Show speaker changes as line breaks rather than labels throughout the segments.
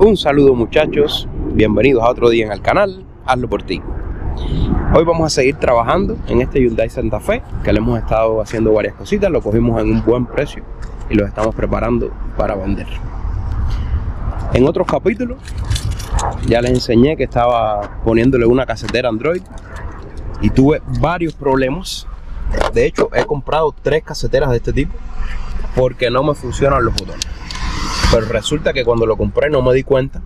Un saludo muchachos, bienvenidos a otro día en el canal, hazlo por ti. Hoy vamos a seguir trabajando en este Hyundai Santa Fe, que le hemos estado haciendo varias cositas, lo cogimos en un buen precio y lo estamos preparando para vender. En otros capítulos ya les enseñé que estaba poniéndole una casetera Android y tuve varios problemas. De hecho, he comprado 3 caseteras de este tipo porque no me funcionan los botones. Pero resulta que cuando lo compré no me di cuenta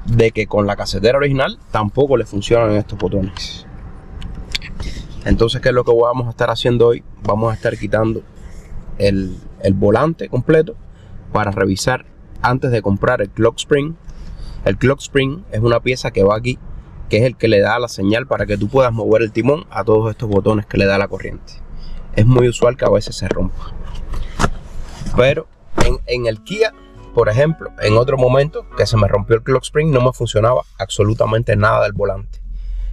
de que con la casetera original tampoco le funcionan estos botones. Entonces, ¿qué es lo que vamos a estar haciendo hoy? Vamos a estar quitando el volante completo para revisar antes de comprar el clock spring. El clock spring es una pieza que va aquí, que es el que le da la señal para que tú puedas mover el timón a todos estos botones que le da la corriente. Es muy usual que a veces se rompa. Pero en el Kia, por ejemplo, en otro momento que se me rompió el clock spring, no me funcionaba absolutamente nada del volante.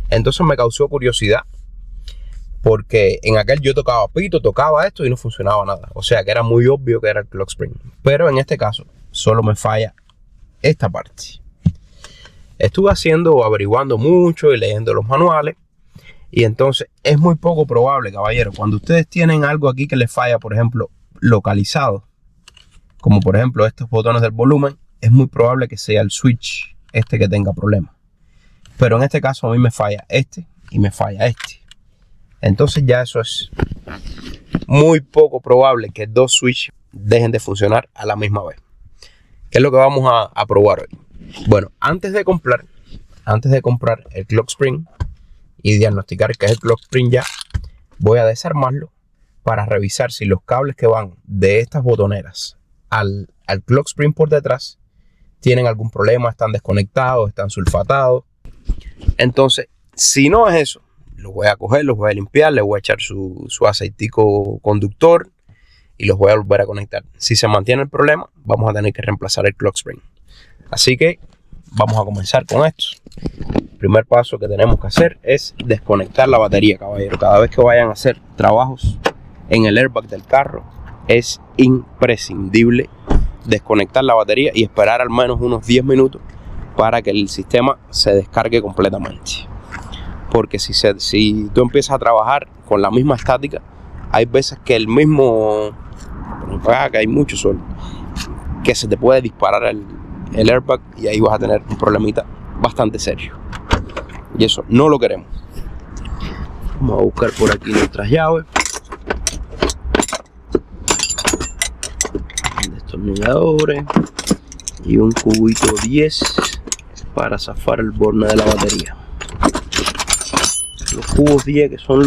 Entonces me causó curiosidad, porque en aquel yo tocaba pito, tocaba esto y no funcionaba nada. O sea que era muy obvio que era el clock spring. Pero en este caso solo me falla esta parte. Estuve averiguando mucho y leyendo los manuales. Y entonces es muy poco probable, caballero, cuando ustedes tienen algo aquí que les falla, por ejemplo, localizado, como por ejemplo estos botones del volumen, es muy probable que sea el switch este que tenga problemas. Pero en este caso a mí me falla este y me falla este. Entonces ya eso es muy poco probable que 2 switches dejen de funcionar a la misma vez. ¿Qué es lo que vamos a probar hoy? Bueno, antes de comprar el clock spring y diagnosticar que es el clock spring ya, voy a desarmarlo para revisar si los cables que van de estas botoneras al clock spring por detrás tienen algún problema, están desconectados, están sulfatados. Entonces, si no es eso, los voy a coger, los voy a limpiar, les voy a echar su aceitico conductor y los voy a volver a conectar. Si se mantiene el problema, vamos a tener que reemplazar el clock spring. Así que vamos a comenzar con esto. El primer paso que tenemos que hacer es desconectar la batería, caballero. Cada vez que vayan a hacer trabajos en el airbag del carro, es imprescindible desconectar la batería y esperar al menos unos 10 minutos para que el sistema se descargue completamente. Porque si tú empiezas a trabajar con la misma estática, hay veces que que hay mucho sol, que se te puede disparar el airbag y ahí vas a tener un problemita bastante serio. Y eso no lo queremos. Vamos a buscar por aquí nuestras llaves, destornilladores y un cubito 10 para zafar el borne de la batería. Los cubos 10 que son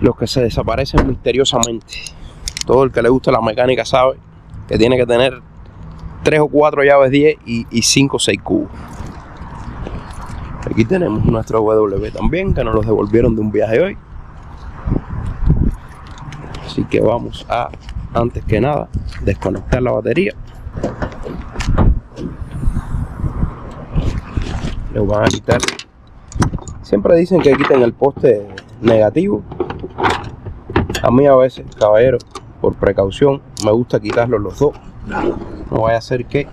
los que se desaparecen misteriosamente. Todo el que le gusta la mecánica sabe que tiene que tener 3 o 4 llaves 10 y 5 o 6 cubos. Aquí tenemos nuestro W también, que nos los devolvieron de un viaje hoy. Así que vamos a, antes que nada, desconectar la batería. Le van a quitar. Siempre dicen que quiten el poste negativo. A mí a veces, caballero, por precaución, me gusta quitarlos los dos. No vaya a ser que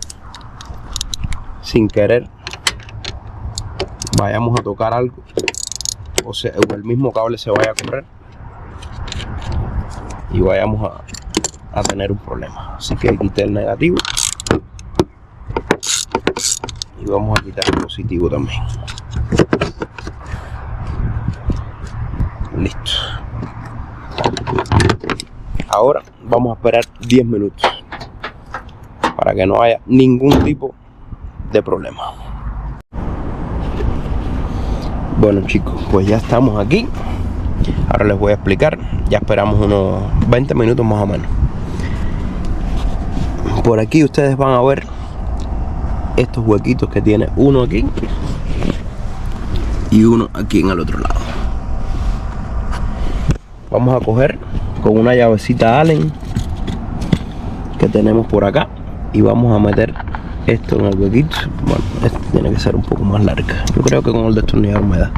sin querer vayamos a tocar algo o el mismo cable se vaya a correr y vayamos a tener un problema. Así que quité el negativo y vamos a quitar el positivo también. Listo. Ahora vamos a esperar 10 minutos para que no haya ningún tipo de problema. Bueno chicos, pues ya estamos aquí. Ahora les voy a explicar. Ya esperamos unos 20 minutos más o menos. Por aquí ustedes van a ver estos huequitos que tiene uno aquí y uno aquí en el otro lado. Vamos a coger con una llavecita Allen que tenemos por acá y vamos a meter esto en el huequito. Bueno, esto tiene que ser un poco más larga. Yo creo que con el destornillador me da.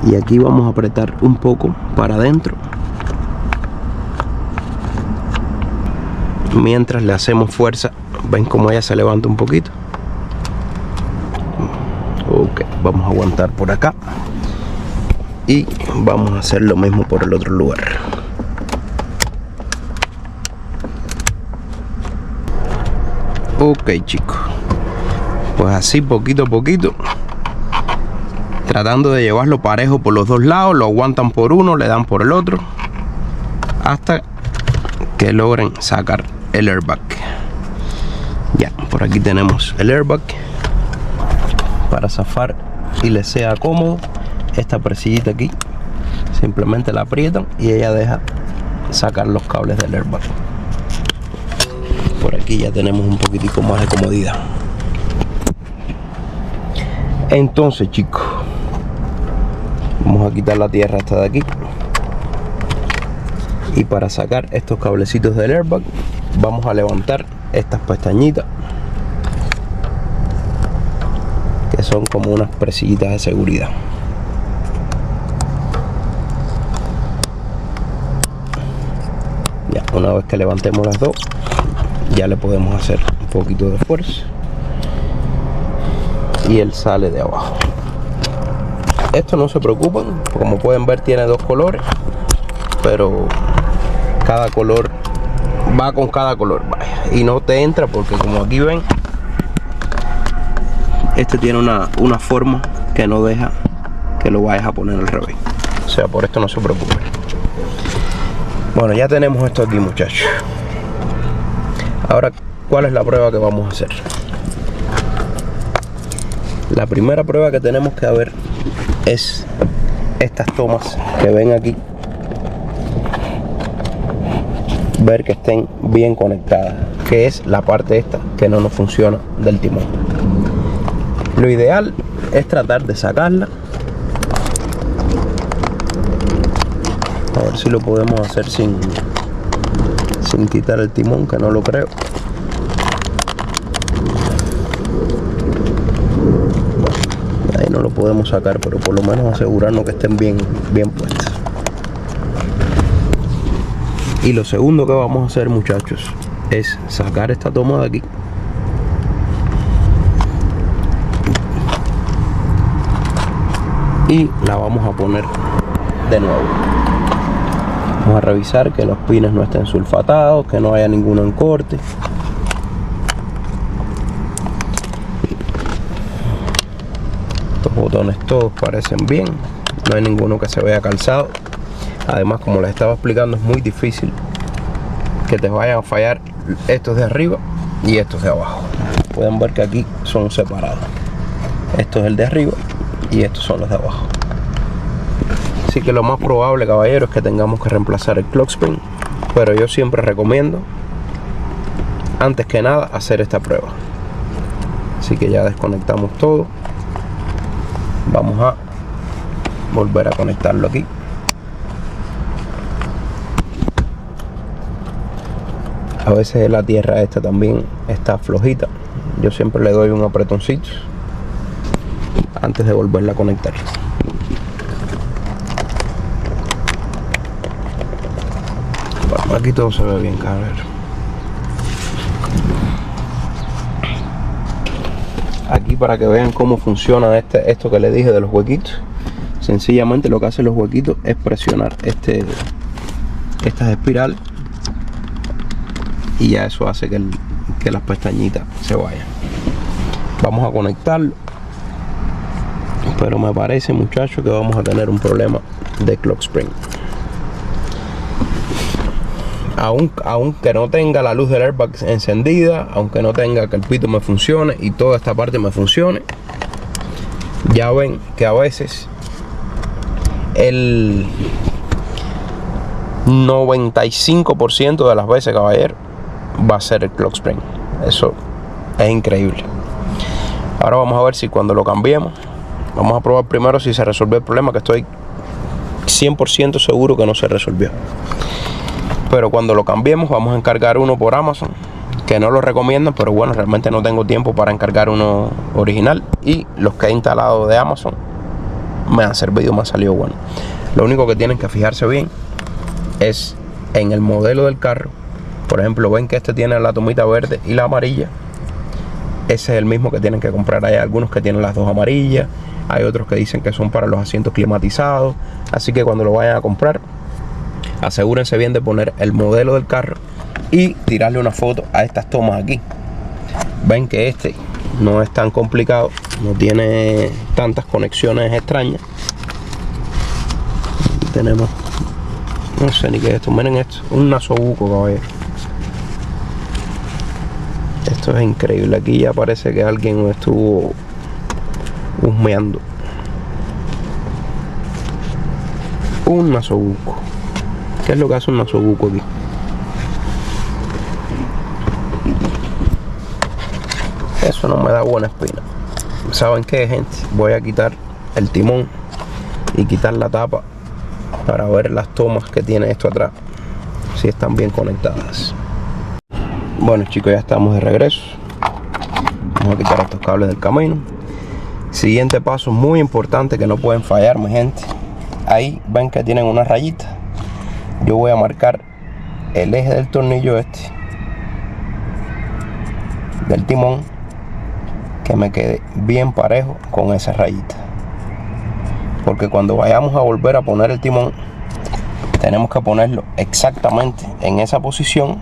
Y aquí vamos a apretar un poco para adentro mientras le hacemos fuerza. Ven cómo ella se levanta un poquito. Ok, vamos a aguantar por acá y vamos a hacer lo mismo por el otro lugar. Ok, chicos, pues así poquito a poquito, tratando de llevarlo parejo por los dos lados. Lo aguantan por uno, le dan por el otro, hasta que logren sacar el airbag. Ya, por aquí tenemos el airbag para zafar y les sea cómodo. Esta presillita aquí simplemente la aprietan y ella deja sacar los cables del airbag. Por aquí ya tenemos un poquitico más de comodidad. Entonces, chicos, vamos a quitar la tierra hasta de aquí, y para sacar estos cablecitos del airbag vamos a levantar estas pestañitas, que son como unas presillitas de seguridad. Ya, una vez que levantemos las dos, ya le podemos hacer un poquito de fuerza y él sale de abajo. Esto no se preocupen, como pueden ver tiene dos colores, pero cada color va con cada color, vaya, y no te entra porque, como aquí ven, este tiene una forma que no deja que lo vayas a poner al revés. O sea, por esto no se preocupen. Bueno, ya tenemos esto aquí, muchachos. Ahora, ¿cuál es la prueba que vamos a hacer? La primera prueba que tenemos que ver es estas tomas que ven aquí, ver que estén bien conectadas, que es la parte esta que no nos funciona del timón. Lo ideal es tratar de sacarla. A ver si lo podemos hacer sin quitar el timón, que no lo creo. Bueno, ahí no lo podemos sacar, pero por lo menos asegurarnos que estén bien puestas. Y lo segundo que vamos a hacer, muchachos, es sacar esta toma de aquí y la vamos a poner de nuevo. Vamos a revisar que los pines no estén sulfatados, que no haya ningún encorte. Estos botones todos parecen bien, no hay ninguno que se vea calzado. Además, como les estaba explicando, es muy difícil que te vayan a fallar estos de arriba y estos de abajo. Pueden ver que aquí son separados. Esto es el de arriba y estos son los de abajo. Así que lo más probable, caballero, es que tengamos que reemplazar el clock spring, pero yo siempre recomiendo, antes que nada, hacer esta prueba. Así que ya desconectamos todo. Vamos a volver a conectarlo aquí. A veces la tierra esta también está flojita. Yo siempre le doy un apretoncito antes de volverla a conectar. Bueno, aquí todo se ve bien, cabrón. Aquí, para que vean cómo funciona esto que les dije de los huequitos, sencillamente lo que hacen los huequitos es presionar estas espirales, y ya eso hace que las pestañitas se vayan. Vamos a conectarlo, pero me parece, muchachos, que vamos a tener un problema de clock spring. Aunque no tenga la luz del airbag encendida, aunque no tenga que el pito me funcione y toda esta parte me funcione, ya ven que a veces el 95% de las veces, caballero, va a ser el clock spring. Eso es increíble. Ahora vamos a ver si cuando lo cambiemos, vamos a probar primero si se resolvió el problema, que estoy 100% seguro que no se resolvió. Pero cuando lo cambiemos, vamos a encargar uno por Amazon, que no lo recomiendan, pero bueno, realmente no tengo tiempo para encargar uno original, y los que he instalado de Amazon me han servido, me han salido bueno. Lo único que tienen que fijarse bien es en el modelo del carro Por ejemplo, ven que este tiene la tomita verde y la amarilla. Ese es el mismo que tienen que comprar. Hay algunos que tienen las dos amarillas, hay otros que dicen que son para los asientos climatizados. Así que cuando lo vayan a comprar, asegúrense bien de poner el modelo del carro y tirarle una foto a estas tomas aquí. Ven que este no es tan complicado, no tiene tantas conexiones extrañas. Tenemos, no sé ni qué es esto, miren esto, un nasobuco, caballero. Esto es increíble, aquí ya parece que alguien estuvo husmeando. Un nasobuco. ¿Qué es lo que hace un nasobuco aquí? Eso no me da buena espina. ¿Saben qué, gente? Voy a quitar el timón y quitar la tapa para ver las tomas que tiene esto atrás, si están bien conectadas. Bueno, chicos, ya estamos de regreso. Vamos a quitar estos cables del camino. Siguiente paso muy importante que no pueden fallar, mi gente. Ahí ven que tienen una rayita. Yo voy a marcar el eje del tornillo este del timón, que me quede bien parejo con esa rayita, porque cuando vayamos a volver a poner el timón tenemos que ponerlo exactamente en esa posición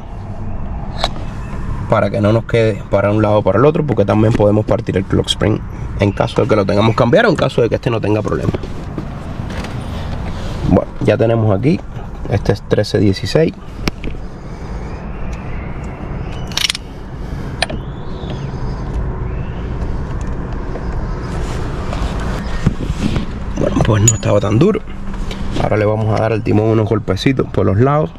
para que no nos quede para un lado o para el otro, porque también podemos partir el clock spring en caso de que lo tengamos que cambiar o en caso de que este no tenga problema. Bueno, ya tenemos aquí, este es 1316. Bueno, pues no estaba tan duro. Ahora le vamos a dar al timón unos golpecitos por los lados.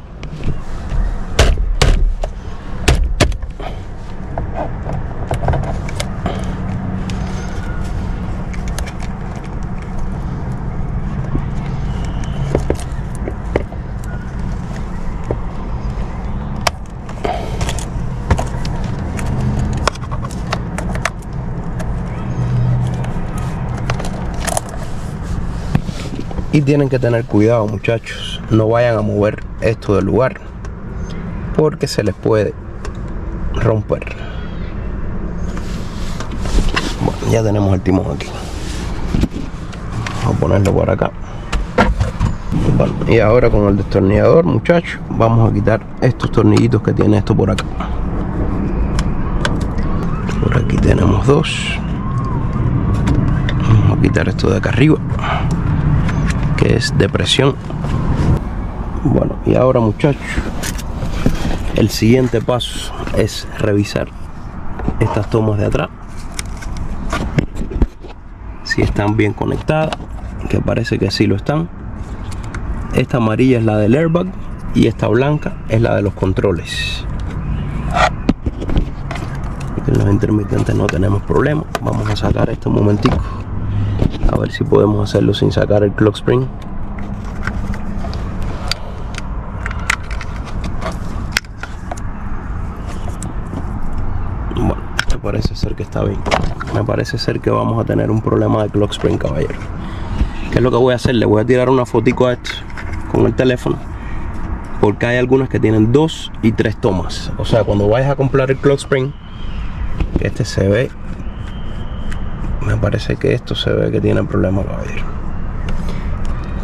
Y tienen que tener cuidado, muchachos, no vayan a mover esto del lugar porque se les puede romper. Bueno, ya tenemos el timón aquí. Vamos a ponerlo por acá. Bueno, y ahora con el destornillador, muchachos, vamos a quitar estos tornillitos que tiene esto por acá. Por aquí tenemos dos. Vamos a quitar esto de acá arriba, que es de presión. Bueno, y ahora, muchachos, el siguiente paso es revisar estas tomas de atrás, si están bien conectadas, que parece que sí lo están. Esta amarilla es la del airbag y esta blanca es la de los controles. En los intermitentes no tenemos problema. Vamos a sacar esto un momentico, a ver si podemos hacerlo sin sacar el clock spring. Bueno, me parece ser que está bien. Me parece ser que vamos a tener un problema de clock spring, caballero. ¿Qué es lo que voy a hacer? Le voy a tirar una fotico a esto con el teléfono, porque hay algunas que tienen 2 y 3 tomas. O sea, cuando vayas a comprar el clock spring, que este se ve, me parece que esto se ve que tiene problema, caballero.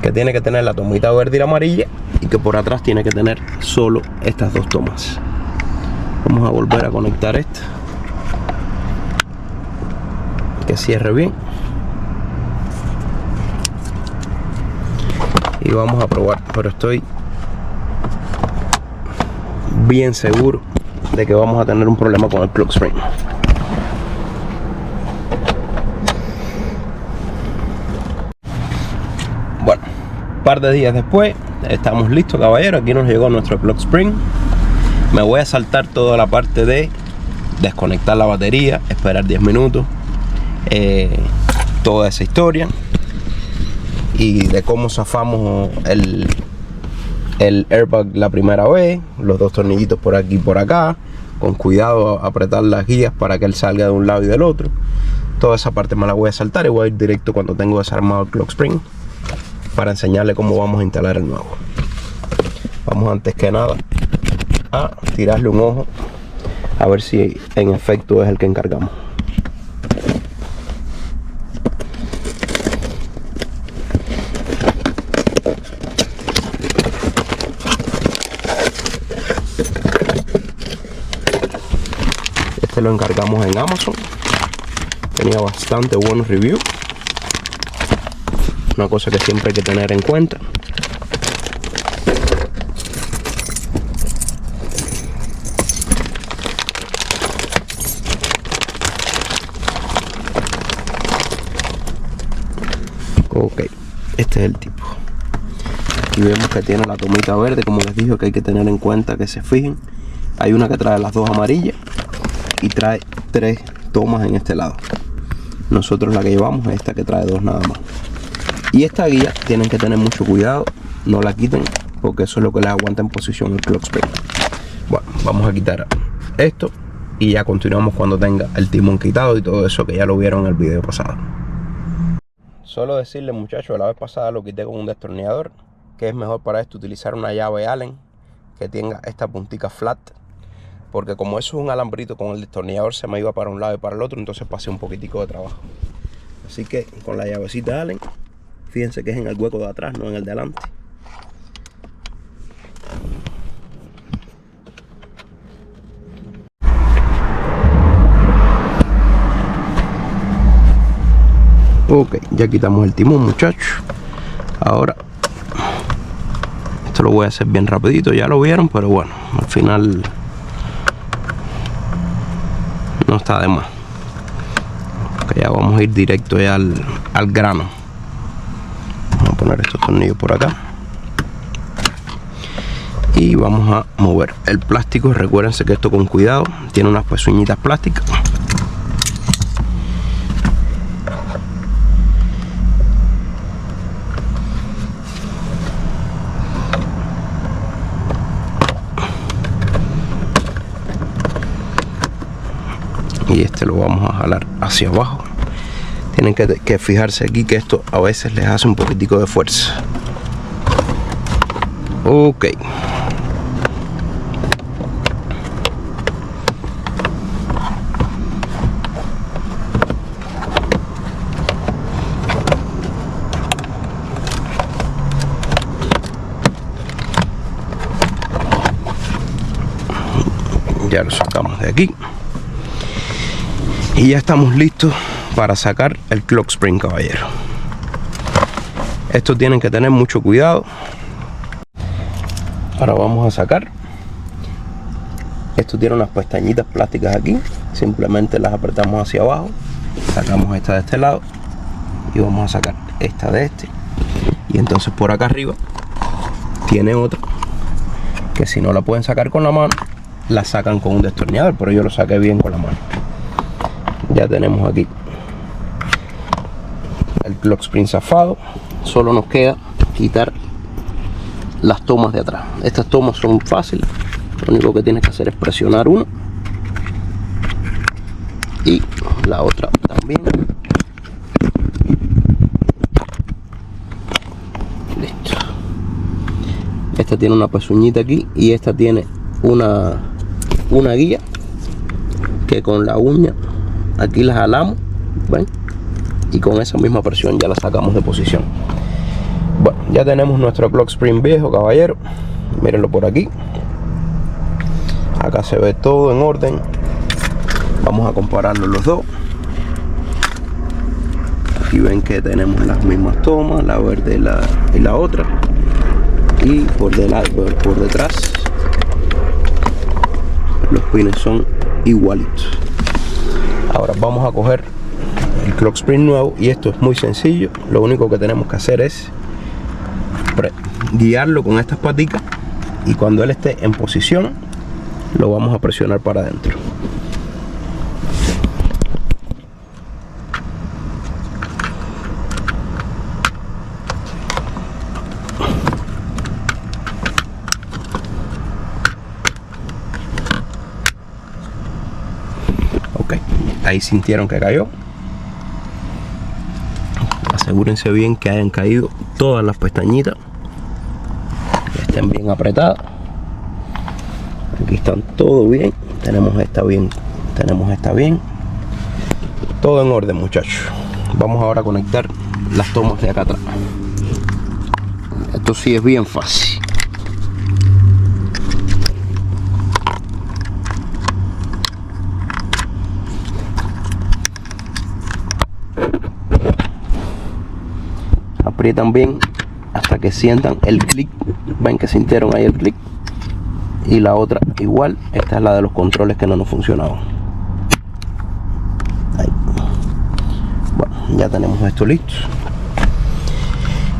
Que tiene que tener la tomita verde y la amarilla, y que por atrás tiene que tener solo estas dos tomas. Vamos a volver a conectar esta, que cierre bien, y vamos a probar, pero estoy bien seguro de que vamos a tener un problema con el clock spring. Bueno, un par de días después estamos listos, caballero. Aquí nos llegó nuestro clock spring. Me voy a saltar toda la parte de desconectar la batería, esperar 10 minutos, toda esa historia, y de cómo zafamos el airbag la primera vez, los dos tornillitos por aquí y por acá, con cuidado apretar las guías para que él salga de un lado y del otro. Toda esa parte me la voy a saltar y voy a ir directo cuando tengo desarmado el clock spring para enseñarle cómo vamos a instalar el nuevo. Vamos antes que nada a tirarle un ojo a ver si en efecto es el que encargamos. Este lo encargamos en Amazon, tenía bastante buenos reviews, una cosa que siempre hay que tener en cuenta. Ok, este es el tipo. Aquí vemos que tiene la tomita verde, como les dije, que hay que tener en cuenta que se fijen. Hay una que trae las dos amarillas y trae 3 tomas en este lado. Nosotros la que llevamos es esta que trae 2 nada más. Y esta guía tienen que tener mucho cuidado, no la quiten porque eso es lo que les aguanta en posición el clock spring. Bueno, vamos a quitar esto y ya continuamos cuando tenga el timón quitado y todo eso que ya lo vieron en el video pasado. Solo decirle, muchachos, la vez pasada lo quité con un destornillador, que es mejor para esto utilizar una llave Allen que tenga esta puntica flat, porque como eso es un alambrito, con el destornillador se me iba para un lado y para el otro, entonces pasé un poquitico de trabajo. Así que con la llavecita Allen, fíjense que es en el hueco de atrás, no en el de adelante. Ok, ya quitamos el timón, muchachos. Ahora, esto lo voy a hacer bien rapidito, ya lo vieron, pero bueno, al final no está de más. Ok, ya vamos a ir directo ya al grano. Vamos a poner estos tornillos por acá. Y vamos a mover el plástico. Recuérdense que esto con cuidado, tiene unas pezuñitas plásticas. Y este lo vamos a jalar hacia abajo. Tienen que fijarse aquí que esto a veces les hace un poquitico de fuerza. Ok. Ya lo sacamos de aquí. Y ya estamos listos para sacar el clock spring, caballero. Esto tienen que tener mucho cuidado. Ahora vamos a sacar. Esto tiene unas pestañitas plásticas aquí. Simplemente las apretamos hacia abajo. Sacamos esta de este lado. Y vamos a sacar esta de este. Y entonces por acá arriba tiene otra, que si no la pueden sacar con la mano, la sacan con un destornillador. Pero yo lo saqué bien con la mano. Ya tenemos aquí el clock spring zafado. Solo nos queda quitar las tomas de atrás. Estas tomas son fáciles. Lo único que tienes que hacer es presionar una y la otra también. Listo. Esta tiene una pezuñita aquí y esta tiene una guía que con la uña aquí la jalamos, ¿ven? Y con esa misma presión ya la sacamos de posición. Bueno, ya tenemos nuestro clock spring viejo, caballero. Mírenlo por aquí. Acá se ve todo en orden. Vamos a compararlo los dos. Aquí ven que tenemos las mismas tomas, la verde y la otra. Y por detrás los pines son igualitos. Ahora vamos a coger el clock spring nuevo y esto es muy sencillo. Lo único que tenemos que hacer es guiarlo con estas paticas y cuando él esté en posición lo vamos a presionar para adentro. Ok, ahí sintieron que cayó. Asegúrense bien que hayan caído todas las pestañitas, que estén bien apretadas. Aquí están todo bien. Tenemos esta bien. Tenemos esta bien. Todo en orden, muchachos. Vamos ahora a conectar las tomas de acá atrás. Esto sí es bien fácil. Aprietan bien hasta que sientan el clic. Ven que sintieron ahí el clic. Y la otra igual. Esta es la de los controles que no nos funcionaban. Ahí. Bueno, ya tenemos esto listo.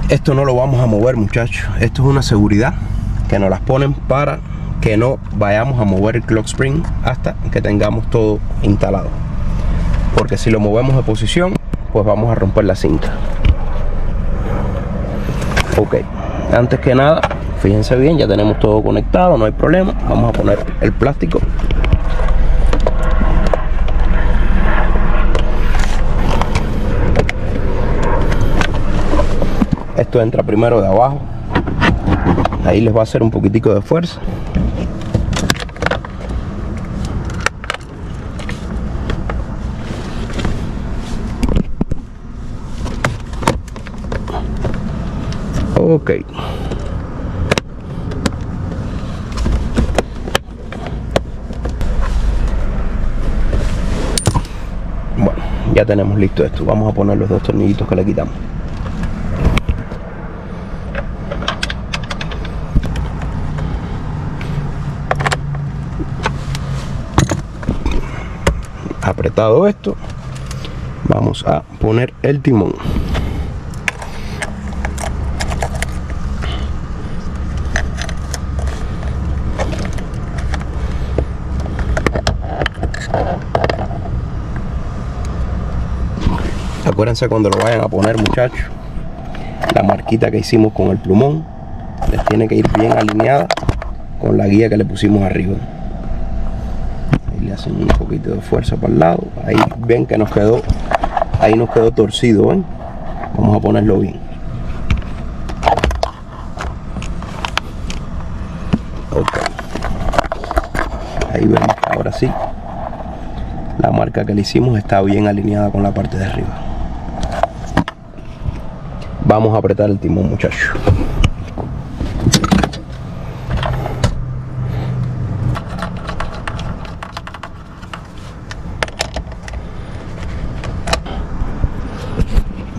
Esto no lo vamos a mover, muchachos. Esto es una seguridad que nos las ponen para que no vayamos a mover el clock spring hasta que tengamos todo instalado. Porque si lo movemos de posición, pues vamos a romper la cinta. Ok, antes que nada, fíjense bien, ya tenemos todo conectado, no hay problema. Vamos a poner el plástico. Esto entra primero de abajo. Ahí les va a hacer un poquitico de fuerza. Ok. Bueno, ya tenemos listo esto. Vamos a poner los dos tornillitos que le quitamos. Apretado esto, vamos a poner el timón. Acuérdense cuando lo vayan a poner, muchachos, la marquita que hicimos con el plumón les tiene que ir bien alineada con la guía que le pusimos arriba. Ahí le hacen un poquito de fuerza para el lado. Ahí ven que nos quedó, ahí nos quedó torcido, ¿ven? Vamos a ponerlo bien. Ok. Ahí vemos que ahora sí la marca que le hicimos está bien alineada con la parte de arriba. Vamos a apretar el timón, muchachos.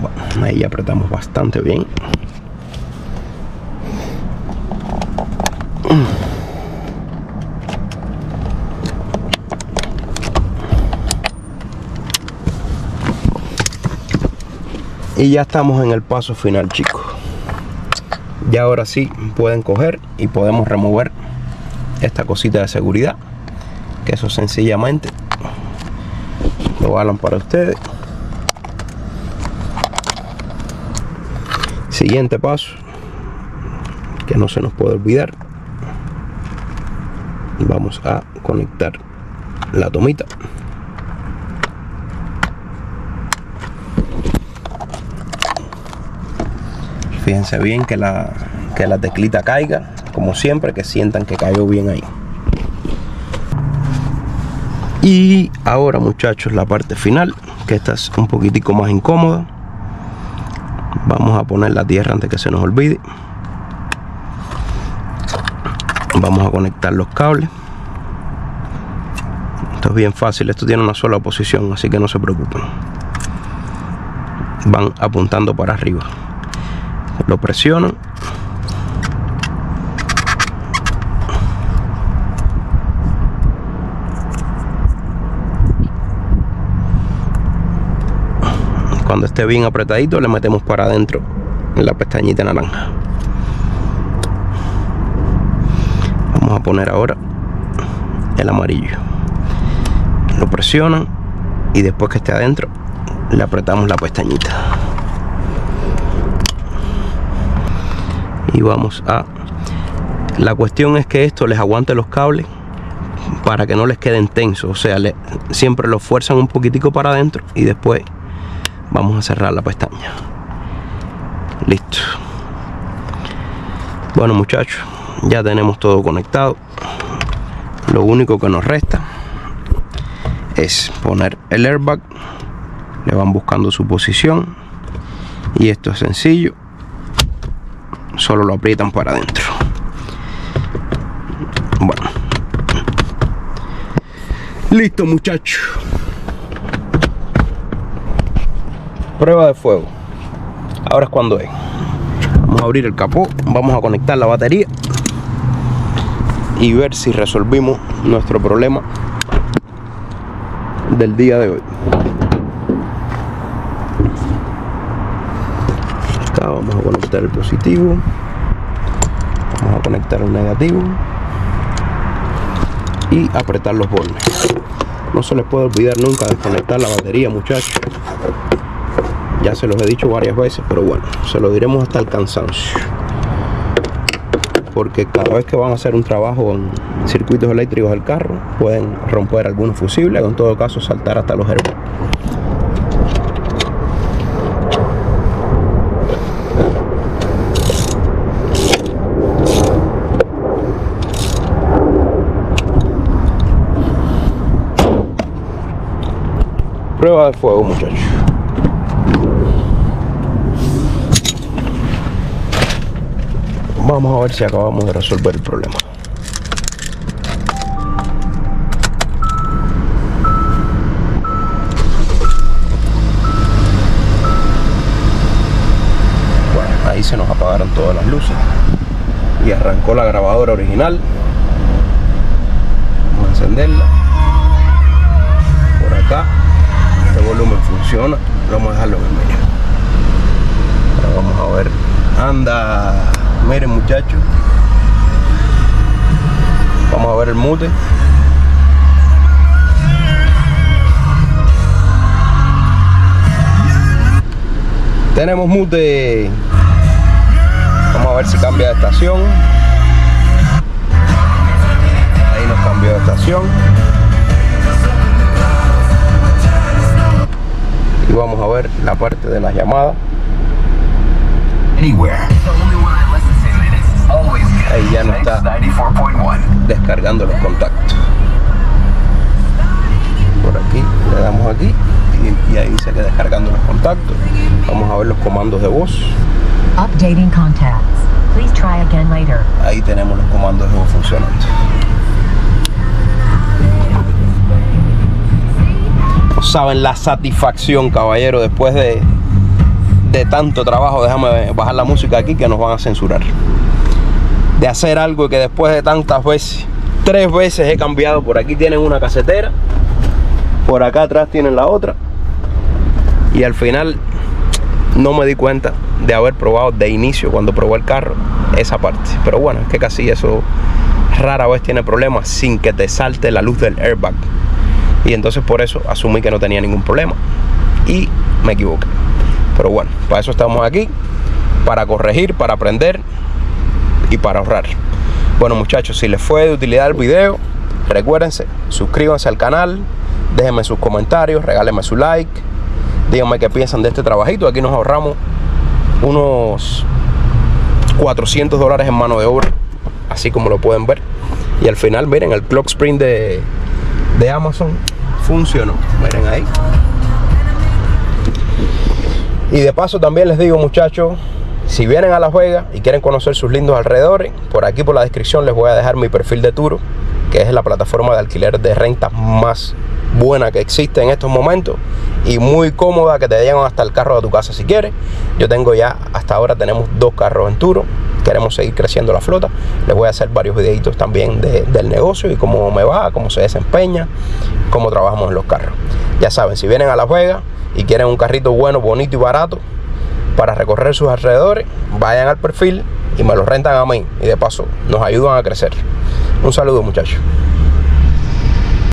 Bueno, ahí apretamos bastante bien. Y ya estamos en el paso final, chicos. Ya ahora sí pueden coger y podemos remover esta cosita de seguridad, que eso sencillamente lo jalan para ustedes. Siguiente paso, que no se nos puede olvidar, vamos a conectar la tomita. Fíjense bien que la teclita caiga, como siempre, que sientan que cayó bien ahí. Y ahora, muchachos, la parte final, que esta es un poquitico más incómoda. Vamos a poner la tierra antes que se nos olvide. Vamos a conectar los cables. Esto es bien fácil, esto tiene una sola posición, así que no se preocupen. Van apuntando para arriba. Lo presionan. Cuando esté bien apretadito, le metemos para adentro en la pestañita naranja. Vamos a poner ahora el amarillo. Lo presionan y después que esté adentro, le apretamos la pestañita. Y vamos a... La cuestión es que esto les aguante los cables para que no les queden tensos. O sea, siempre los fuerzan un poquitico para adentro y después vamos a cerrar la pestaña. Listo. Bueno, muchachos, ya tenemos todo conectado. Lo único que nos resta es poner el airbag. Le van buscando su posición y esto es sencillo, solo lo aprietan para adentro. Bueno, listo, muchachos. Prueba de fuego. Ahora es cuando es. Vamos a abrir el capó, vamos a conectar la batería y ver si resolvimos nuestro problema del día de hoy. Acá vamos a conectar el positivo, vamos a conectar el negativo y apretar los bornes. No se les puede olvidar nunca desconectar la batería, muchachos. Ya se los he dicho varias veces, pero bueno, se lo diremos hasta el cansancio, porque cada vez que van a hacer un trabajo en circuitos eléctricos del carro pueden romper algunos fusibles o en todo caso saltar hasta los airbags. Prueba de fuego, muchachos. Vamos a ver si acabamos de resolver el problema. Bueno, ahí se nos apagaron todas las luces y arrancó la grabadora original. Vamos a encenderla. Por acá este volumen funciona. Vamos a dejarlo en medio. Ahora vamos a ver. Anda. Miren, muchachos, vamos a ver el mute. Tenemos mute. Vamos a ver si cambia de estación. Ahí nos cambió de estación. Y vamos a ver la parte de las llamadas. Ahí ya no está descargando los contactos. Por aquí le damos aquí y ahí dice que descargando los contactos. Vamos a ver los comandos de voz.
Updating contacts. Please try again later.
Ahí tenemos los comandos de voz funcionando. No saben la satisfacción, caballero, después de tanto trabajo. Déjame bajar la música aquí que nos van a censurar. De hacer algo que después de tantas veces, 3 veces he cambiado. Por aquí tienen una casetera, por acá atrás tienen la otra, y al final no me di cuenta de haber probado de inicio, cuando probé el carro, esa parte. Pero bueno, es que casi eso rara vez tiene problemas sin que te salte la luz del airbag, y entonces por eso asumí que no tenía ningún problema y me equivoqué. Pero bueno, para eso estamos aquí, para corregir, para aprender y para ahorrar. Bueno, muchachos, si les fue de utilidad el video, recuérdense, suscríbanse al canal, déjenme sus comentarios, regálenme su like, díganme qué piensan de este trabajito. Aquí nos ahorramos unos $400 en mano de obra, así como lo pueden ver. Y al final, miren, el clock spring de Amazon funcionó, miren ahí. Y de paso también les digo, muchachos, si vienen a Las Vegas y quieren conocer sus lindos alrededores, por aquí por la descripción les voy a dejar mi perfil de Turo, que es la plataforma de alquiler de rentas más buena que existe en estos momentos y muy cómoda, que te llevan hasta el carro de tu casa si quieres. Yo tengo ya, hasta ahora tenemos 2 carros en Turo. Queremos seguir creciendo la flota. Les voy a hacer varios videitos también del negocio y cómo me va, cómo se desempeña, cómo trabajamos en los carros. Ya saben, si vienen a Las Vegas y quieren un carrito bueno, bonito y barato para recorrer sus alrededores, vayan al perfil y me lo rentan a mí, y de paso nos ayudan a crecer. Un saludo, muchachos.